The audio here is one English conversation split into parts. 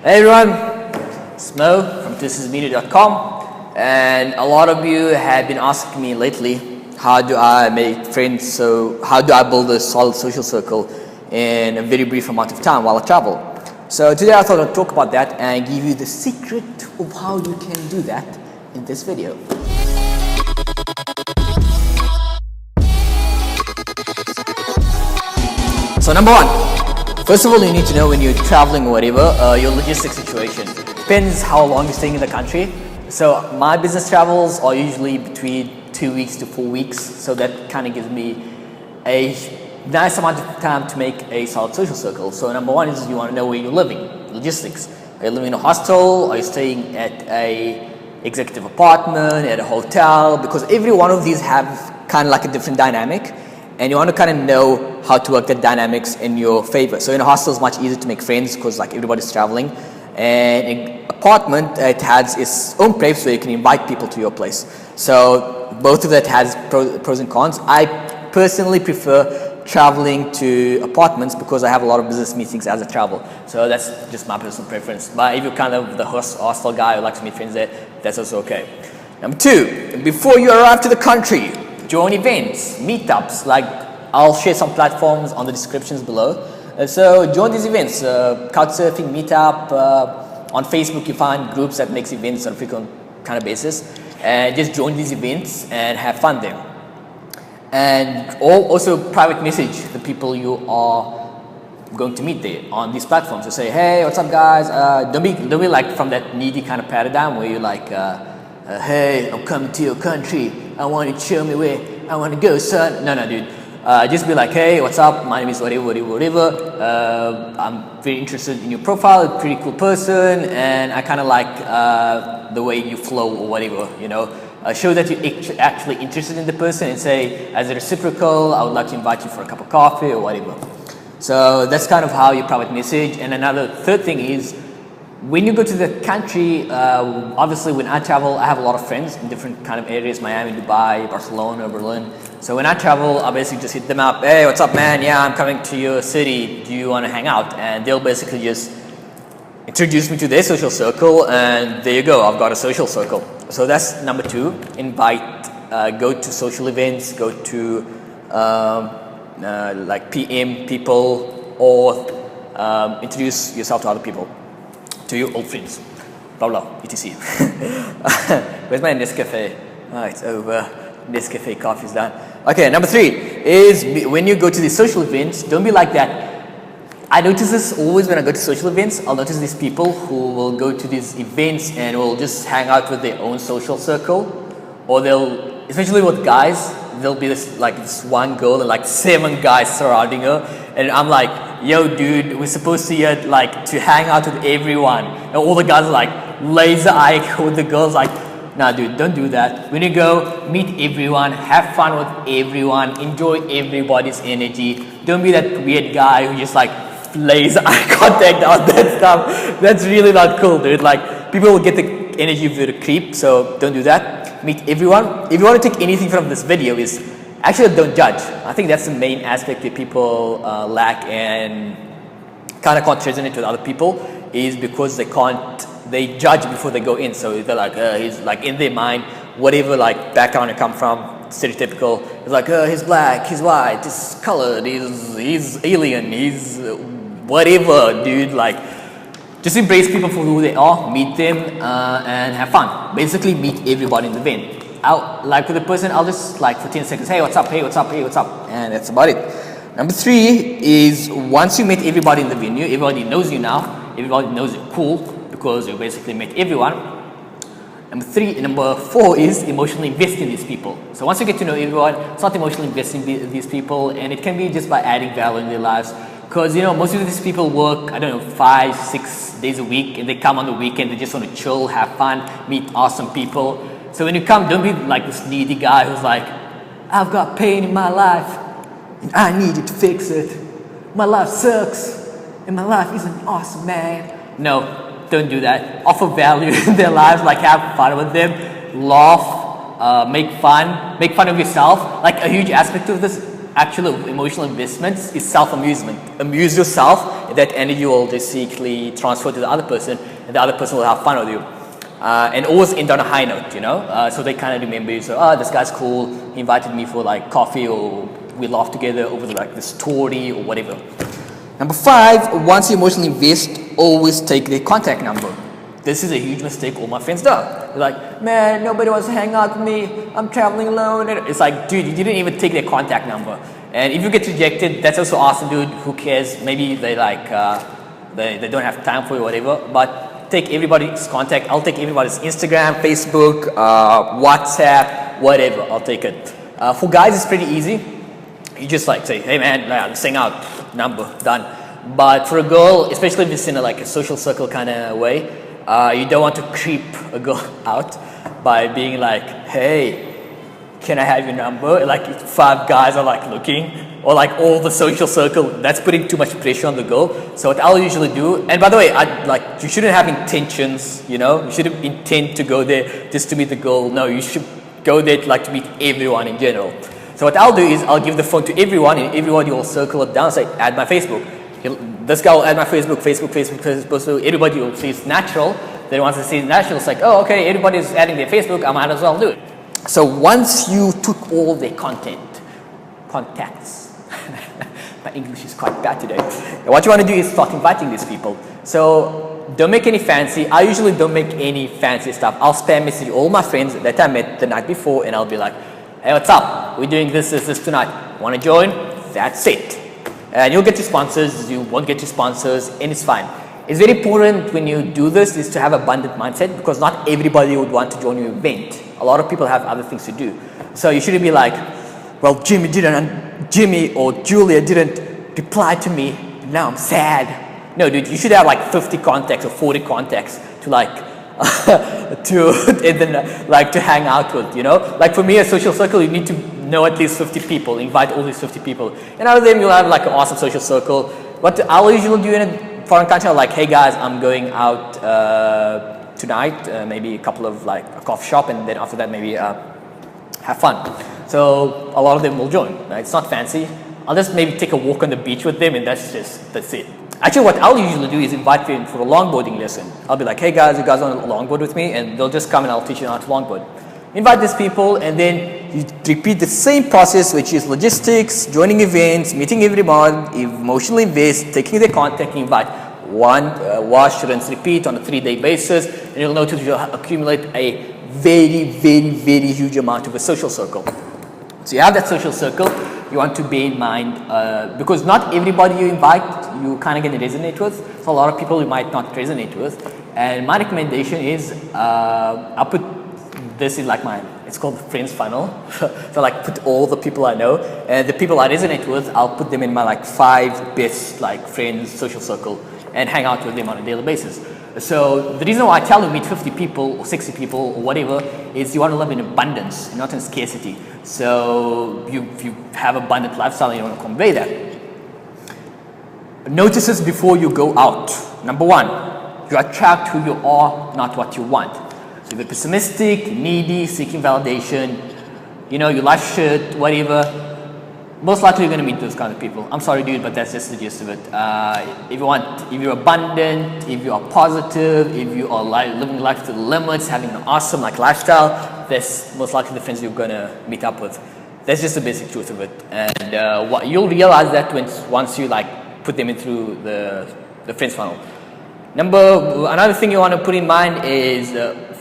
Hey everyone, it's Mo from thisismedia.com, and a lot of you have been asking me lately, how do I make friends, so how do I build a solid social circle in a very brief amount of time while I travel. So today I thought I'd talk about that and give you the secret of how you can do that in this video. So number one, first of all, you need to know when you're traveling or whatever, your logistics situation. Depends how long you're staying in the country. So my business travels are usually between 2 weeks to 4 weeks. So that kind of gives me a nice amount of time to make a solid social circle. So number one is you want to know where you're living, logistics. Are you living in a hostel? Are you staying at a executive apartment, at a hotel? Because every one of these have kind of like a different dynamic. And you want to kind of know how to work the dynamics in your favor. So in a hostel, it's much easier to make friends because like everybody's traveling. And in an apartment, it has its own place where you can invite people to your place. So both of that has pros and cons. I personally prefer traveling to apartments because I have a lot of business meetings as I travel. So that's just my personal preference. But if you're kind of the hostel guy who likes to meet friends there, that's also okay. Number two, before you arrive to the country, join events, meetups, like I'll share some platforms on the descriptions below. So join these events, couchsurfing, meetup, on Facebook you find groups that makes events on a frequent kind of basis, and just join these events and have fun there. And also private message the people you are going to meet there on these platforms. So say, hey, what's up guys? Don't be like from that needy kind of paradigm where you're like, hey, I'm coming to your country. I want you to show me where I want to go, son. No, dude. Just be like, hey, what's up? My name is whatever. I'm very interested in your profile. Pretty cool person, and I kind of like the way you flow or whatever. You know, show that you're actually interested in the person, and say, as a reciprocal, I would like to invite you for a cup of coffee or whatever. So that's kind of how you private message. And another third thing is, when you go to the country, obviously when I travel, I have a lot of friends in different kind of areas, Miami, Dubai, Barcelona, Berlin. So when I travel, I basically just hit them up. Hey, what's up, man? Yeah, I'm coming to your city. Do you want to hang out? And they'll basically just introduce me to their social circle, and there you go. I've got a social circle. So that's number two. Invite, go to social events, go to like PM people, or introduce yourself to other people, to your old friends, blah blah, etc. Where's my Nescafe? Oh, it's over. Nescafe coffee's done. Okay, number three is when you go to these social events, don't be like that. I notice this always when I go to social events. I'll notice these people who will go to these events and will just hang out with their own social circle, or they'll, especially with guys, there'll be this one girl and like 7 guys surrounding her, and I'm like, yo dude, we're supposed to to hang out with everyone, and all the guys are like laser eye with the girls, like, nah dude, don't do that. When you go, meet everyone, have fun with everyone, enjoy everybody's energy. Don't be that weird guy who just like laser eye contact on that stuff. That's really not cool, dude. Like, people will get the energy of the creep, so don't do that. Meet everyone. If you want to take anything from this video, is actually don't judge. I think that's the main aspect that people lack and kind of can't resonate with other people, is because they judge before they go in. So they're like, he's like, in their mind, whatever like background you come from, stereotypical, it's like, he's black, he's white, he's colored, he's alien, he's whatever, dude. Like, just embrace people for who they are, meet them, and have fun. Basically, meet everybody in the event. Like with the person, I'll just like for 10 seconds, hey, what's up, hey, what's up, hey, what's up, and that's about it. Number three is, once you meet everybody in the venue, everybody knows you now, everybody knows you're cool because you basically met everyone. Number four is emotionally invest in these people. So once you get to know everyone, start emotionally investing in these people, and it can be just by adding value in their lives. Because, you know, most of these people work, 5-6 days a week, and they come on the weekend, they just want to chill, have fun, meet awesome people. So when you come, don't be like this needy guy who's like, I've got pain in my life, and I need you to fix it. My life sucks, and my life isn't awesome, man. No, don't do that. Offer value in their lives, like have fun with them, laugh, make fun of yourself. Like a huge aspect of this, actual emotional investments is self-amusement. Amuse yourself, that energy will just secretly transfer to the other person, and the other person will have fun with you. And always end on a high note, so they kind of remember you. So, this guy's cool. He invited me for like coffee, or we laughed together over like the story or whatever. Number 5, once you emotionally invest, always take their contact number. This is a huge mistake all my friends do. They're like, man, nobody wants to hang out with me. I'm traveling alone. And it's like, dude, you didn't even take their contact number. And if you get rejected, that's also awesome, dude. Who cares? Maybe they like, they don't have time for you or whatever. But take everybody's contact. I'll take everybody's Instagram, Facebook, WhatsApp, whatever. I'll take it. For guys, it's pretty easy. You just like say, hey man, let's hang out. Number, done. But for a girl, especially if it's in a social circle kind of way, you don't want to creep a girl out by being like, hey, can I have your number? Like 5 guys are like looking, or like all the social circle. That's putting too much pressure on the girl. So what I'll usually do, and by the way, you shouldn't have intentions. You shouldn't intend to go there just to meet the girl. No, you should go there to meet everyone in general. So what I'll do is I'll give the phone to everyone, and everybody will circle it down. Say, add my Facebook. This guy will add my Facebook. So everybody will see it's natural. Then once they see it's natural, it's like, oh, okay, everybody's adding their Facebook. I might as well do it. So once you took all their contacts, my English is quite bad today. What you want to do is start inviting these people. So don't make any fancy. I usually don't make any fancy stuff. I'll spam message all my friends that I met the night before, and I'll be like, hey, what's up? We're doing this tonight. Want to join? That's it. And you'll get your sponsors, you won't get your sponsors, and it's fine. It's very important when you do this is to have abundant mindset, because not everybody would want to join your event. A lot of people have other things to do. So you shouldn't be like, well, Jimmy or Julia didn't reply to me. Now I'm sad. No, dude, you should have like 50 contacts or 40 contacts to to hang out with, Like for me, a social circle, you need to know at least 50 people, invite all these 50 people. And out of them, you'll have like an awesome social circle. What I'll usually do in a foreign country, I'm like, hey guys, I'm going out tonight, maybe a couple of a coffee shop, and then after that, maybe have fun. So a lot of them will join. Right? It's not fancy. I'll just maybe take a walk on the beach with them, and that's it. Actually, what I'll usually do is invite them for a longboarding lesson. I'll be like, hey guys, you guys want to longboard with me? And they'll just come and I'll teach you how to longboard. Invite these people, and then you repeat the same process, which is logistics, joining events, meeting everyone, emotionally invest, taking their contact, invite. Wash, rinse, repeat on a 3-day basis, and you'll notice you'll accumulate a very, very, very huge amount of a social circle. So you have that social circle. You want to bear in mind, because not everybody you invite, you kind of going to resonate with. So a lot of people you might not resonate with. And my recommendation is, I'll put this in it's called the friends funnel. So put all the people I know, and the people I resonate with, I'll put them in my 5 best friends social circle, and hang out with them on a daily basis. So the reason why I tell you meet 50 people or 60 people or whatever is you want to live in abundance, not in scarcity. So you have abundant lifestyle and you want to convey that. Notices before you go out. Number 1, you attract who you are, not what you want. So if you're pessimistic, needy, seeking validation, your life shit, whatever, most likely you're going to meet those kind of people. I'm sorry, dude, but that's just the gist of it. If you're abundant, if you are positive, if you are living life to the limits, having an awesome lifestyle, that's most likely the friends you're going to meet up with. That's just the basic truth of it. And what you'll realize that once you put them in through the friends funnel. Another thing you want to put in mind is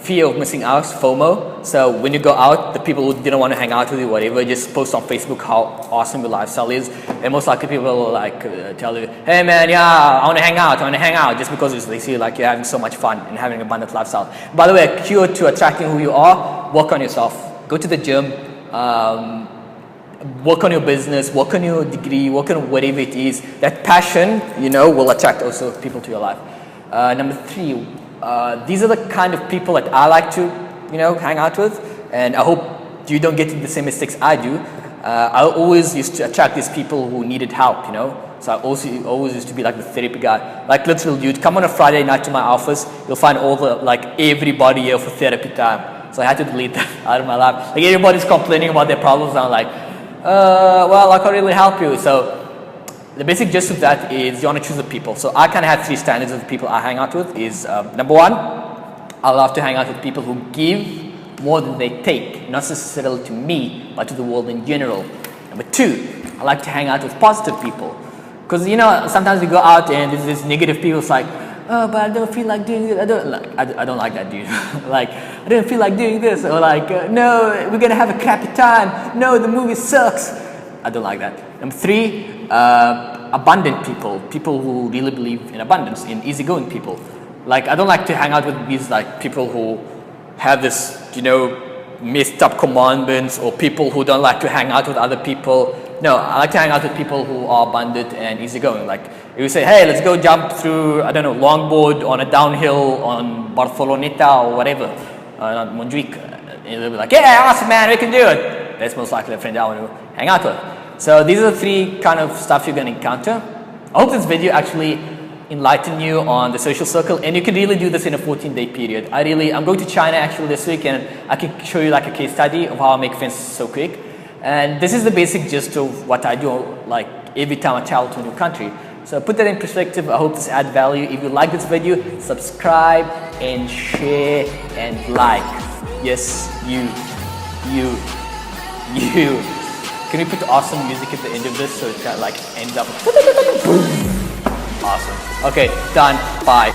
fear of missing out, FOMO. So when you go out, the people who didn't want to hang out with you, whatever, just post on Facebook how awesome your lifestyle is, and most likely people will tell you, hey man, yeah, I want to hang out, just because they see you're having so much fun and having an abundant lifestyle. By the way, a cure to attracting who you are: work on yourself. Go to the gym, work on your business, work on your degree, work on whatever it is. That passion, will attract also people to your life. Number 3, these are the kind of people that I like to, hang out with, and I hope you don't get into the same mistakes I do. I always used to attract these people who needed help, So I always used to be the therapy guy. Literally, dude, come on a Friday night to my office, you'll find all the, everybody here for therapy time. So I had to delete that out of my life. Everybody's complaining about their problems, and I'm like, well, I can't really help you. So the basic gist of that is you want to choose the people. So I kind of have 3 standards of the people I hang out with. Is number 1, I love to hang out with people who give more than they take, not necessarily to me, but to the world in general. Number 2, I like to hang out with positive people. Because, you know, sometimes we go out and there's this negative people. It's like, oh, but I don't feel like doing this. I don't like that, dude. Like, I don't feel like doing this. Or like, no, we're going to have a crappy time. No, the movie sucks. I don't like that. Number 3, abundant people. People who really believe in abundance, in easygoing people. Like, I don't like to hang out with these like people who have this, you know, messed up commandments, or people who don't like to hang out with other people. No, I like to hang out with people who are abundant and easygoing. Like, if you say, hey, let's go jump through, I don't know, longboard on a downhill on Barceloneta or whatever, on Montjuic, and they'll be like, yeah, awesome, man, we can do it. That's most likely a friend I want to hang out with. So these are the 3 kind of stuff you're going to encounter. I hope this video actually enlighten you on the social circle, and you can really do this in a 14-day period. I'm going to China actually this week, and I can show you like a case study of how I make friends so quick. And this is the basic gist of what I do, like every time I travel to a new country. So put that in perspective. I hope this add value. If you like this video, subscribe and share and like. Yes, you. Can we put awesome music at the end of this so it kind of like ends up? Awesome. Okay, done. Bye.